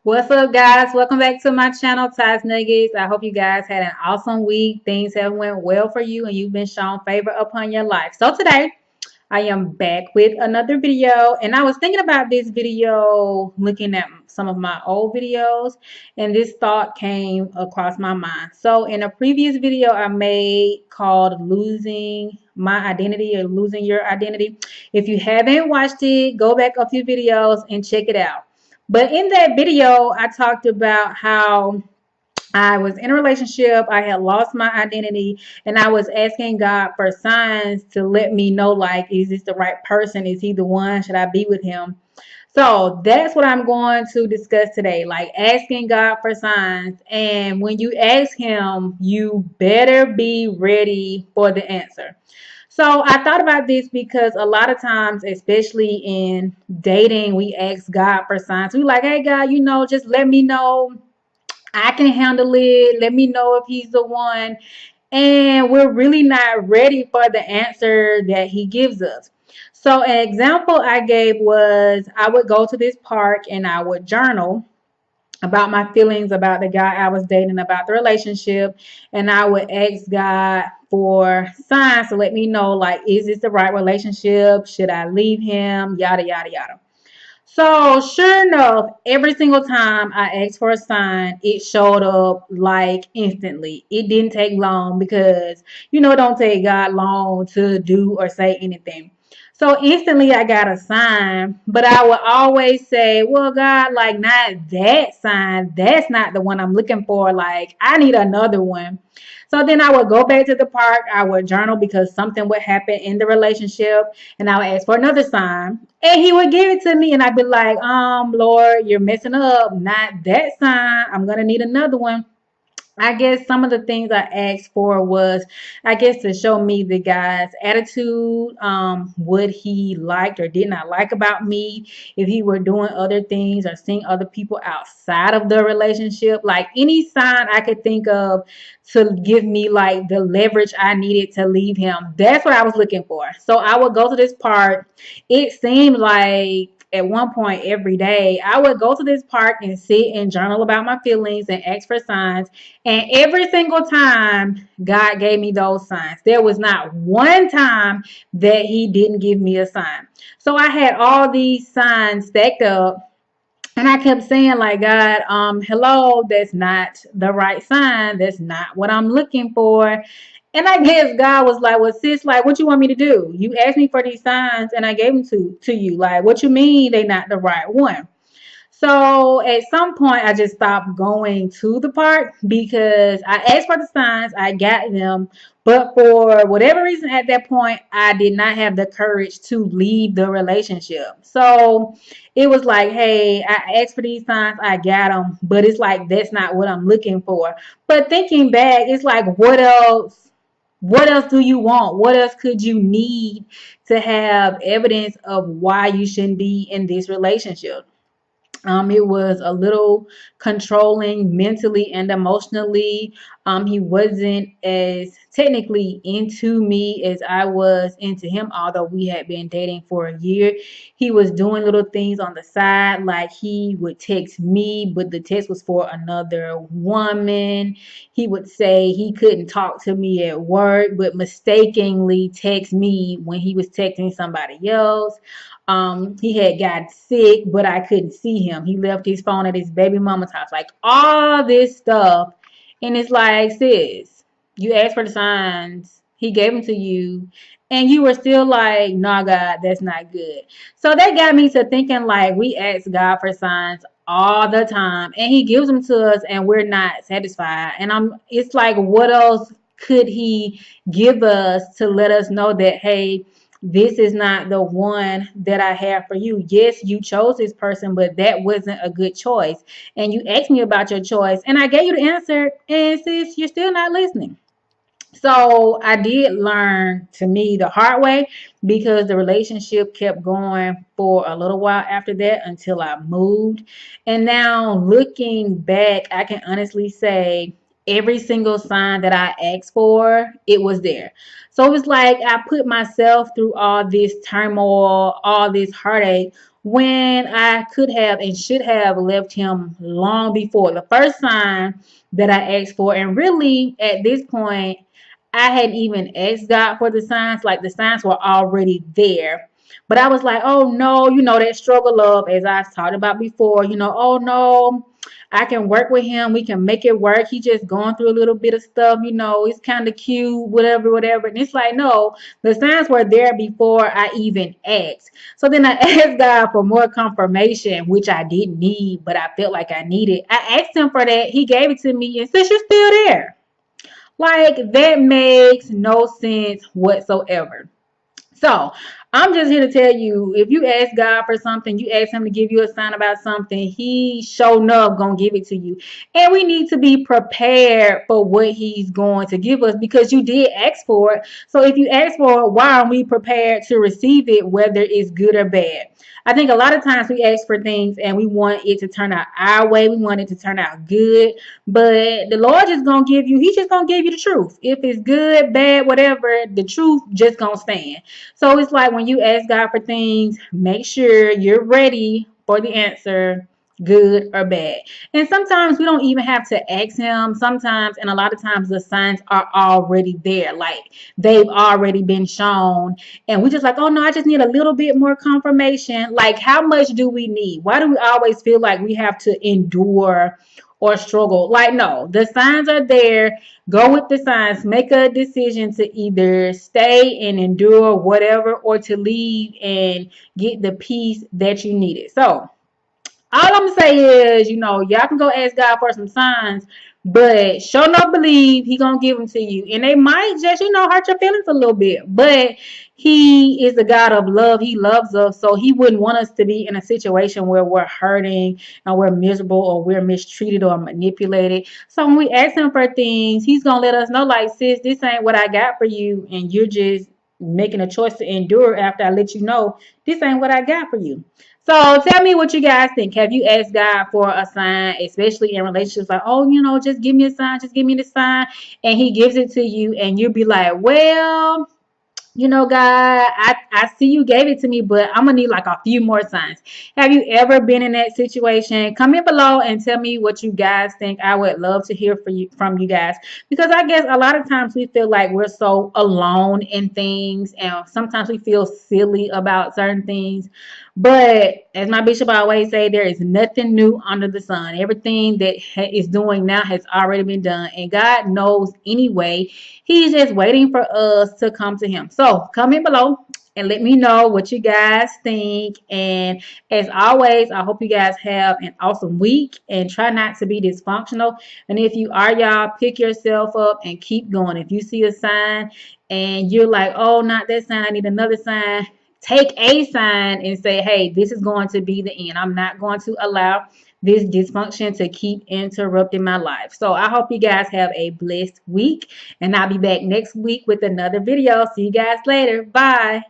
What's up, guys? Welcome back to my channel, Ties Nuggets. I hope you guys had an awesome week. Things have went well for you and you've been shown favor upon your life. So today, I am back with another video, and I was thinking about this video, looking at some of my old videos, and this thought came across my mind. So in a previous video I made called Losing My Identity or Losing Your Identity, if you haven't watched it, go back a few videos and check it out. But in that video, I talked about how I was in a relationship, I had lost my identity, and I was asking God for signs to let me know, like, is this the right person? Is he the one? Should I be with him? So that's what I'm going to discuss today, like asking God for signs. And when you ask him, you better be ready for the answer. So I thought about this because a lot of times, especially in dating, we ask God for signs. We like, hey, God, just let me know I can handle it. Let me know if he's the one. And we're really not ready for the answer that he gives us. So, an example I gave was I would go to this park and I would journal about my feelings about the guy I was dating, about the relationship. And I would ask God for signs to let me know, like, is this the right relationship? Should I leave him? Yada, yada, yada. So sure enough, every single time I asked for a sign, it showed up like instantly. It didn't take long because it don't take God long to do or say anything. So instantly I got a sign, but I would always say, well, God, like not that sign. That's not the one I'm looking for. Like I need another one. So then I would go back to the park. I would journal because something would happen in the relationship, and I would ask for another sign, and he would give it to me, and I'd be like, Lord, you're messing up. Not that sign. I'm gonna need another one. I guess some of the things I asked for was, I guess, to show me the guy's attitude, what he liked or did not like about me, if he were doing other things or seeing other people outside of the relationship, like any sign I could think of to give me like the leverage I needed to leave him. That's what I was looking for. So I would go to this part. It seemed like at one point every day, I would go to this park and sit and journal about my feelings and ask for signs. And every single time, God gave me those signs. There was not one time that he didn't give me a sign. So I had all these signs stacked up. And I kept saying, like, God, hello, that's not the right sign. That's not what I'm looking for. And I guess God was like, well, sis, like, what you want me to do? You asked me for these signs and I gave them to you. Like, what you mean they not the right one? So at some point, I just stopped going to the park because I asked for the signs, I got them, but for whatever reason at that point, I did not have the courage to leave the relationship. So it was like, hey, I asked for these signs, I got them, but it's like that's not what I'm looking for. But thinking back, it's like, what else? What else do you want? What else could you need to have evidence of why you shouldn't be in this relationship? It was a little controlling mentally and emotionally. He wasn't as technically into me as I was into him, although we had been dating for a year. He was doing little things on the side, like he would text me, but the text was for another woman. He would say he couldn't talk to me at work, but mistakenly text me when he was texting somebody else. He had got sick, but I couldn't see him. He left his phone at his baby mama's house. Like all this stuff. And it's like, sis, you asked for the signs. He gave them to you. And you were still like, nah, God, that's not good. So that got me to thinking like we ask God for signs all the time. And he gives them to us and we're not satisfied. And it's like, what else could he give us to let us know that, hey, this is not the one that I have for you. Yes, you chose this person, but that wasn't a good choice. And you asked me about your choice, and I gave you the answer, and sis, you're still not listening. So I did learn to me the hard way because the relationship kept going for a little while after that until I moved. And now looking back, I can honestly say every single sign that I asked for, it was there. So it was like I put myself through all this turmoil, all this heartache, when I could have and should have left him long before. The first sign that I asked for, and really at this point, I hadn't even asked God for the signs, like the signs were already there. But I was like, oh no, that struggle of, as I talked about before, oh no, I can work with him. We can make it work. He just going through a little bit of stuff, it's kind of cute, whatever, whatever. And it's like, no, the signs were there before I even asked. So then I asked God for more confirmation, which I didn't need, but I felt like I needed. I asked him for that. He gave it to me and said, you're still there. Like, that makes no sense whatsoever. So I'm just here to tell you, if you ask God for something, you ask him to give you a sign about something, he sure enough gonna give it to you. And we need to be prepared for what he's going to give us, because you did ask for it. So if you ask for it, why aren't we prepared to receive it, whether it's good or bad? I think a lot of times we ask for things and we want it to turn out our way. We want it to turn out good. But the Lord just gonna give you, he's just gonna give you the truth. If it's good, bad, whatever, the truth just gonna stand. So it's like when you ask God for things, make sure you're ready for the answer, good or bad. And sometimes we don't even have to ask him. Sometimes, and a lot of times, the signs are already there. Like, they've already been shown. And we just like, oh no, I just need a little bit more confirmation. Like, how much do we need? Why do we always feel like we have to endure or struggle? Like, no, the signs are there. Go with the signs. Make a decision to either stay and endure whatever, or to leave and get the peace that you needed. So all I'm gonna say is, y'all can go ask God for some signs, but sure enough believe he gonna give them to you. And they might just, hurt your feelings a little bit. But he is a God of love. He loves us. So he wouldn't want us to be in a situation where we're hurting and we're miserable or we're mistreated or manipulated. So when we ask him for things, he's gonna let us know, like, sis, this ain't what I got for you, and you're just making a choice to endure after I let you know this ain't what I got for you. So tell me what you guys think. Have you asked God for a sign, especially in relationships? Like, oh, just give me a sign, just give me the sign, and he gives it to you, and you'll be like, well, God, I see you gave it to me, but I'm gonna need like a few more signs. Have you ever been in that situation? Comment below and tell me what you guys think. I would love to hear from you guys, because I guess a lot of times we feel like we're so alone in things, and sometimes we feel silly about certain things. But as my bishop always say, there is nothing new under the sun. Everything that is doing now has already been done, and God knows anyway. He's just waiting for us to come to him. So comment below and let me know what you guys think. And as always, I hope you guys have an awesome week and try not to be dysfunctional. And if you are, y'all, pick yourself up and keep going. If you see a sign and you're like, oh, not that sign, I need another sign, take a sign and say, hey, this is going to be the end. I'm not going to allow this dysfunction to keep interrupting my life. So I hope you guys have a blessed week, and I'll be back next week with another video. See you guys later. Bye.